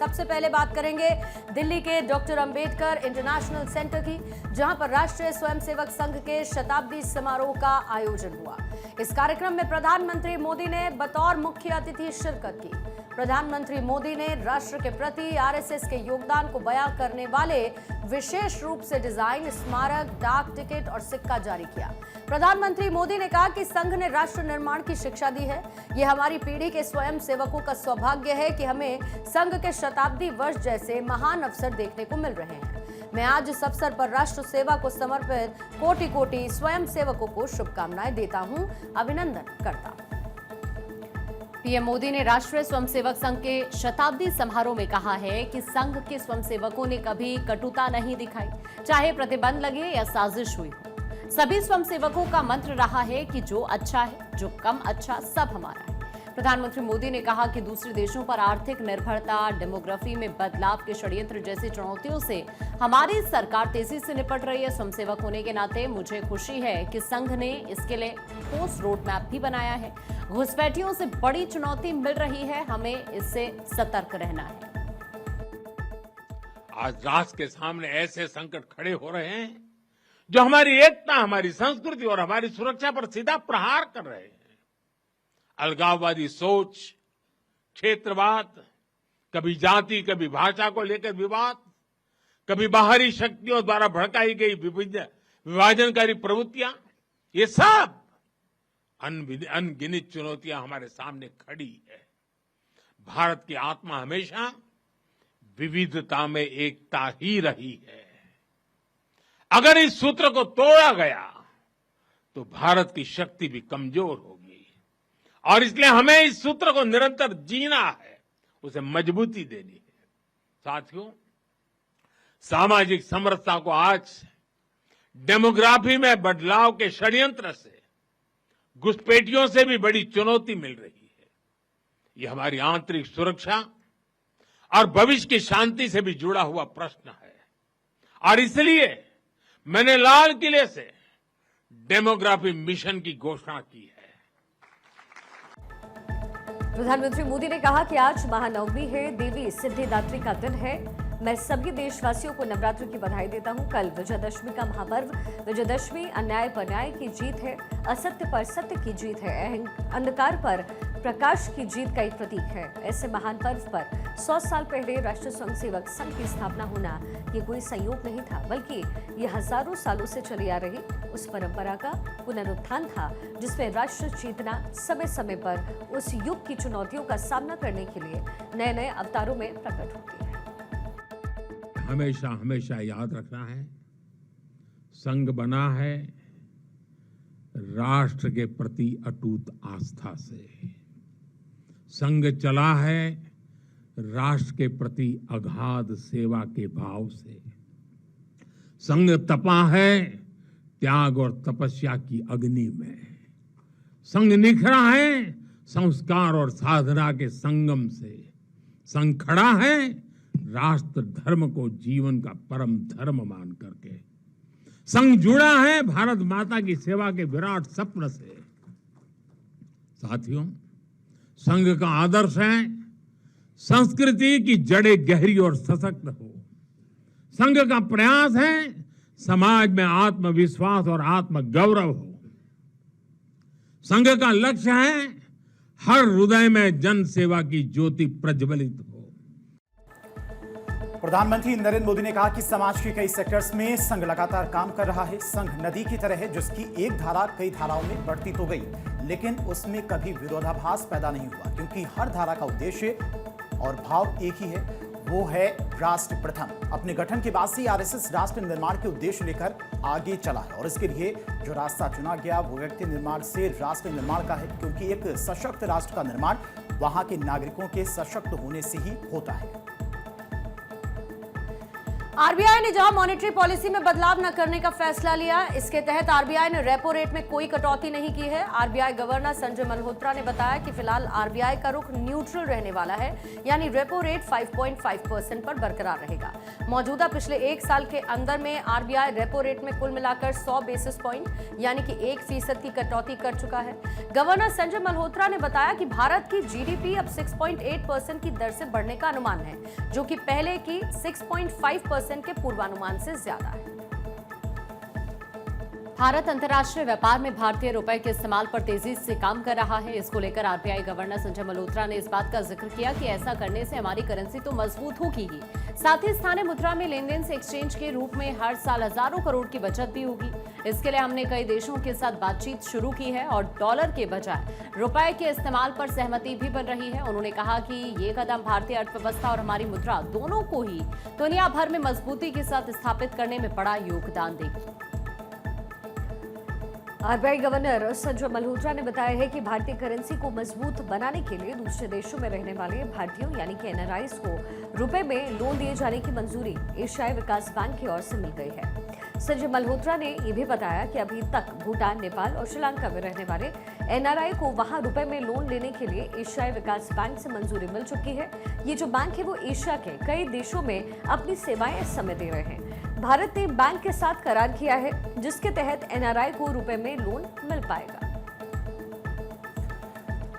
सबसे पहले बात करेंगे दिल्ली के डॉक्टर अंबेडकर इंटरनेशनल सेंटर की, जहां पर राष्ट्रीय स्वयंसेवक संघ के शताब्दी समारोह का आयोजन हुआ। इस कार्यक्रम में प्रधानमंत्री मोदी ने बतौर मुख्य अतिथि शिरकत की। प्रधानमंत्री मोदी ने राष्ट्र के प्रति आरएसएस के योगदान को बयां करने वाले विशेष रूप से डिजाइन स्मारक, डाक टिकट और सिक्का जारी किया। प्रधानमंत्री मोदी ने कहा कि संघ ने राष्ट्र निर्माण की शिक्षा दी है। यह हमारी पीढ़ी के स्वयं सेवकों का सौभाग्य है कि हमें संघ के शताब्दी वर्ष जैसे महान अवसर देखने को मिल रहे हैं। मैं आज इस अवसर पर राष्ट्र सेवा को समर्पित कोटि कोटि स्वयं सेवकों को शुभकामनाएं देता हूं, अभिनंदन करता हूं। पीएम मोदी ने राष्ट्रीय स्वयंसेवक संघ के शताब्दी समारोह में कहा है कि संघ के स्वयंसेवकों ने कभी कटुता नहीं दिखाई, चाहे प्रतिबंध लगे या साजिश हुई हो। सभी स्वयंसेवकों का मंत्र रहा है कि जो अच्छा है, जो कम अच्छा, सब हमारा है। प्रधानमंत्री मोदी ने कहा कि दूसरे देशों पर आर्थिक निर्भरता, डेमोग्राफी में बदलाव के षड्यंत्र जैसी चुनौतियों से हमारी सरकार तेजी से निपट रही है। स्वयंसेवक होने के नाते मुझे खुशी है कि संघ ने इसके लिए ठोस रोड मैप भी बनाया है। घुसपैठियों से बड़ी चुनौती मिल रही है, हमें इससे सतर्क रहना है। आज राष्ट्र के सामने ऐसे संकट खड़े हो रहे हैं जो हमारी एकता, हमारी संस्कृति और हमारी सुरक्षा पर सीधा प्रहार कर रहे हैं। अलगाववादी सोच, क्षेत्रवाद, कभी जाति, कभी भाषा को लेकर विवाद, कभी बाहरी शक्तियों द्वारा भड़काई गई विभाजनकारी प्रवृत्तियां, ये सब अनगिनत चुनौतियां हमारे सामने खड़ी है। भारत की आत्मा हमेशा विविधता में एकता ही रही है। अगर इस सूत्र को तोड़ा गया तो भारत की शक्ति भी कमजोर होगी और इसलिए हमें इस सूत्र को निरंतर जीना है, उसे मजबूती देनी है। साथियों, सामाजिक समरसता को आज डेमोग्राफी में बदलाव के षड्यंत्र से, घुसपैठियों से भी बड़ी चुनौती मिल रही है। यह हमारी आंतरिक सुरक्षा और भविष्य की शांति से भी जुड़ा हुआ प्रश्न है और इसलिए मैंने लाल किले से डेमोग्राफी मिशन की घोषणा की है। प्रधानमंत्री मोदी ने कहा कि आज महानवमी है, देवी सिद्धिदात्री का दिन है। मैं सभी देशवासियों को नवरात्र की बधाई देता हूं। कल विजयदशमी का महापर्व। विजयदशमी अन्याय पर न्याय की जीत है, असत्य पर सत्य की जीत है, अंधकार पर प्रकाश की जीत का एक प्रतीक है। ऐसे महान पर्व पर 100 साल पहले राष्ट्रीय स्वयंसेवक संघ की स्थापना होना ये कोई संयोग नहीं था, बल्कि ये हजारों सालों से चली आ रही उस परंपरा का पुनरुत्थान था, जिसमें राष्ट्र चेतना समय समय पर उस युग की चुनौतियों का सामना करने के लिए नए नए अवतारों में प्रकट होती है। हमेशा हमेशा याद रखना है, संघ बना है राष्ट्र के प्रति अटूट आस्था से। संघ चला है राष्ट्र के प्रति अगाध सेवा के भाव से। संघ तपा है त्याग और तपस्या की अग्नि में। संघ निखरा है संस्कार और साधना के संगम से। संघ खड़ा है राष्ट्र धर्म को जीवन का परम धर्म मान करके। संघ जुड़ा है भारत माता की सेवा के विराट सपने से। साथियों, संघ का आदर्श है संस्कृति की जड़ें गहरी और सशक्त हो। संघ का प्रयास है समाज में आत्मविश्वास और आत्मगौरव हो। संघ का लक्ष्य है हर हृदय में जन सेवा की ज्योति प्रज्वलित हो। प्रधानमंत्री नरेंद्र मोदी ने कहा कि समाज के कई सेक्टर्स में संघ लगातार काम कर रहा है। संघ नदी की तरह है जिसकी एक धारा कई धाराओं में बढ़ती तो गई, लेकिन उसमें कभी विरोधाभास पैदा नहीं हुआ, क्योंकि हर धारा का उद्देश्य और भाव एक ही है, वो है राष्ट्र प्रथम। अपने गठन के बाद से आरएसएस राष्ट्र निर्माण के उद्देश्य लेकर आगे चला है और इसके लिए जो रास्ता चुना गया वो व्यक्ति निर्माण से राष्ट्र निर्माण का है, क्योंकि एक सशक्त राष्ट्र का निर्माण वहां के नागरिकों के सशक्त होने से ही होता है। आरबीआई ने जहां मॉनेटरी पॉलिसी में बदलाव न करने का फैसला लिया, इसके तहत आरबीआई ने रेपो रेट में कोई कटौती नहीं की है। आरबीआई गवर्नर संजय मल्होत्रा ने बताया कि फिलहाल आरबीआई का रुख न्यूट्रल रहने वाला है, यानी रेपो रेट 5.5% पर बरकरार रहेगा। मौजूदा पिछले एक साल के अंदर में आरबीआई रेपो रेट में कुल मिलाकर 100 बेसिस पॉइंट यानी कि 1% की कटौती कर चुका है। गवर्नर संजय मल्होत्रा ने बताया कि भारत की जीडीपी अब 6.8% की दर से बढ़ने का अनुमान है, जो कि पहले की 6.5% के पूर्वानुमान से ज्यादा है। भारत अंतर्राष्ट्रीय व्यापार में भारतीय रुपए के इस्तेमाल पर तेजी से काम कर रहा है। इसको लेकर आरबीआई गवर्नर संजय मल्होत्रा ने इस बात का जिक्र किया कि ऐसा करने से हमारी करेंसी तो मजबूत होगी ही, साथ ही स्थानीय मुद्रा में लेन देन से एक्सचेंज के रूप में हर साल हजारों करोड़ की बचत भी होगी। इसके लिए हमने कई देशों के साथ बातचीत शुरू की है और डॉलर के बजाय रुपए के इस्तेमाल पर सहमति भी बन रही है। उन्होंने कहा कि ये कदम भारतीय अर्थव्यवस्था और हमारी मुद्रा दोनों को ही दुनिया भर में मजबूती के साथ स्थापित करने में बड़ा योगदान देगी। आरबीआई गवर्नर संजय मल्होत्रा ने बताया है कि भारतीय करेंसी को मजबूत बनाने के लिए दूसरे देशों में रहने वाले भारतीयों यानी कि एनआरआईज को रुपए में लोन दिए जाने की मंजूरी एशियाई विकास बैंक की ओर से मिल गई है। संजय मल्होत्रा ने यह भी बताया कि अभी तक भूटान, नेपाल और श्रीलंका में रहने वाले एनआरआई को वहां रुपए में लोन लेने के लिए एशियाई विकास बैंक से मंजूरी मिल चुकी है। ये जो बैंक है वो एशिया के कई देशों में अपनी सेवाएं इस समय दे रहे हैं। भारत ने बैंक के साथ करार किया है, जिसके तहत एनआरआई को रुपए में लोन मिल पाएगा।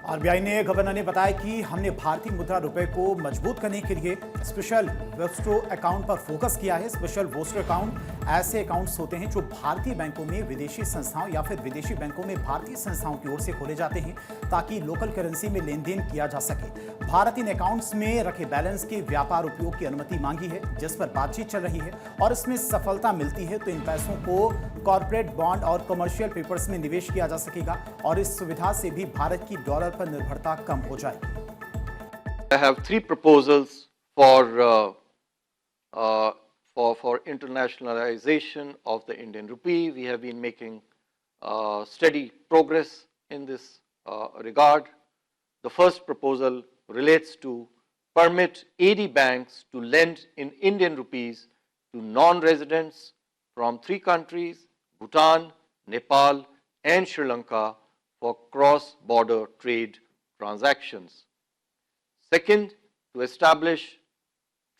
आरबीआई ने गवर्नर ने बताया कि हमने भारतीय मुद्रा रुपए को मजबूत करने के लिए स्पेशल वोस्ट्रो अकाउंट पर फोकस किया है। स्पेशल वोस्ट्रो अकाउंट ऐसे अकाउंट्स होते हैं जो भारतीय बैंकों में विदेशी संस्थाओं या फिर विदेशी बैंकों में भारतीय संस्थाओं की ओर से खोले जाते हैं, ताकि लोकल करेंसी में लेन देन किया जा सके। भारत इन अकाउंट्स में रखे बैलेंस के व्यापार उपयोग की अनुमति मांगी है, जिस पर बातचीत चल रही है, और इसमें सफलता मिलती है तो इन पैसों को कॉर्पोरेट बॉन्ड और कमर्शियल पेपर्स में निवेश किया जा सकेगा और इस सुविधा से भी भारत की डॉलर पर निर्भरता कम हो जाएगी। I have three proposals for internationalization of the Indian rupee. We have been making steady progress in this regard. The first proposal relates to permit AD banks to lend in Indian rupees to non-residents from 3 countries, Bhutan, Nepal and Sri Lanka, for cross-border trade transactions. Second, to establish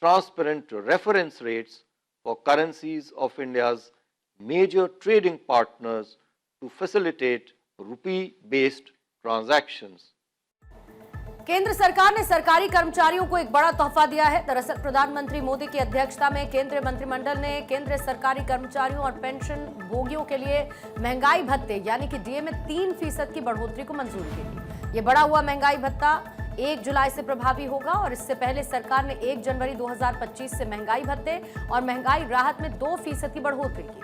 transparent reference rates for currencies of India's major trading partners to facilitate rupee-based transactions. केंद्र सरकार ने सरकारी कर्मचारियों को एक बड़ा तोहफा दिया है। दरअसल प्रधानमंत्री मोदी की अध्यक्षता में केंद्रीय मंत्रिमंडल ने केंद्रीय सरकारी कर्मचारियों और पेंशन भोगियों के लिए महंगाई भत्ते यानी कि डीए में 3% की बढ़ोतरी को मंजूरी दे दी। ये बढ़ा हुआ महंगाई भत्ता 1 जुलाई से प्रभावी होगा और इससे पहले सरकार ने 1 जनवरी 2025 से महंगाई भत्ते और महंगाई राहत में 2% की बढ़ोतरी की थी।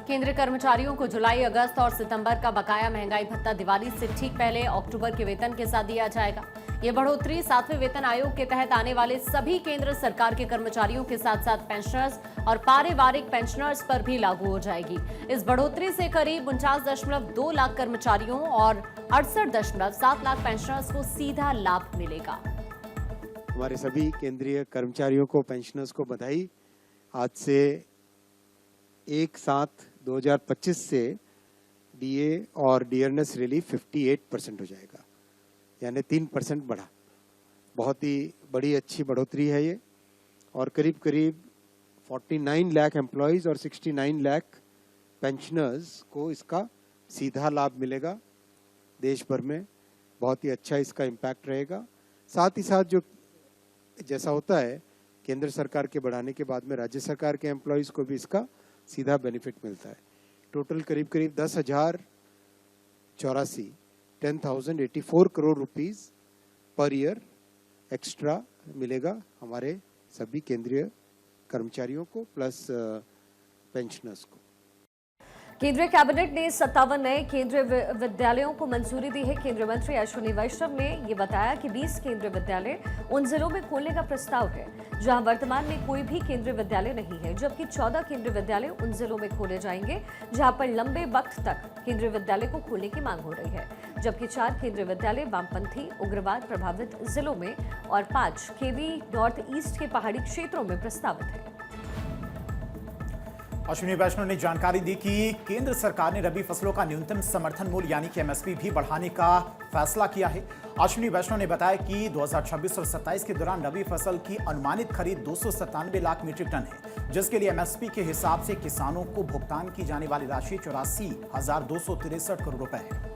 केंद्रीय कर्मचारियों को जुलाई, अगस्त और सितंबर का बकाया महंगाई भत्ता दिवाली से ठीक पहले अक्टूबर के वेतन के साथ दिया जाएगा। ये बढ़ोतरी 7वें वेतन आयोग के तहत आने वाले सभी केंद्र सरकार के कर्मचारियों के साथ साथ पेंशनर्स और पारिवारिक पेंशनर्स पर भी लागू हो जाएगी। इस बढ़ोतरी से करीब 49.2 लाख कर्मचारियों और 68.7 लाख पेंशनर्स को सीधा लाभ मिलेगा। हमारे सभी केंद्रीय कर्मचारियों को, पेंशनर्स को बधाई। आज से 1/7/2025 से डीए और डियरनेस रिलीफ 58% हो जाएगा, यानी 3% बढ़ा। बहुत ही बड़ी अच्छी बढ़ोतरी है ये, और करीब करीब 49 लाख एम्प्लॉयज़ और 69 लाख पेंशनर्स को इसका सीधा लाभ मिलेगा। देश भर में बहुत ही अच्छा इसका इम्पैक्ट रहेगा। साथ ही साथ जो जैसा होता है केंद्र सरकार के बढ़ाने के बाद में राज्य सरकार के एम्प्लॉयज़ को भी इसका सीधा बेनिफिट मिलता है। टोटल करीब करीब 10,084 crore rupees per year extra मिलेगा हमारे सभी केंद्रीय कर्मचारियों को प्लस पेंशनर्स को। केंद्रीय कैबिनेट ने 57 नए केंद्रीय विद्यालयों को मंजूरी दी है। केंद्रीय मंत्री अश्विनी वैष्णव ने ये बताया कि 20 केंद्रीय विद्यालय उन जिलों में खोलने का प्रस्ताव है जहां वर्तमान में कोई भी केंद्रीय विद्यालय नहीं है, जबकि 14 केंद्रीय विद्यालय उन जिलों में खोले जाएंगे जहां पर लंबे वक्त तक केंद्रीय विद्यालय को खोलने की मांग हो रही है, जबकि 4 केंद्रीय विद्यालय वामपंथी उग्रवाद प्रभावित जिलों में और 5 केवी नॉर्थ ईस्ट के पहाड़ी क्षेत्रों में प्रस्तावित है। अश्विनी वैष्णव ने जानकारी दी कि केंद्र सरकार ने रबी फसलों का न्यूनतम समर्थन मूल्य यानी कि एमएसपी भी बढ़ाने का फैसला किया है। अश्विनी वैष्णव ने बताया कि 2026 और 27 के दौरान रबी फसल की अनुमानित खरीद 297 लाख मीट्रिक टन है, जिसके लिए एमएसपी के हिसाब से किसानों को भुगतान की जाने वाली राशि 84,263 करोड़ रुपए है।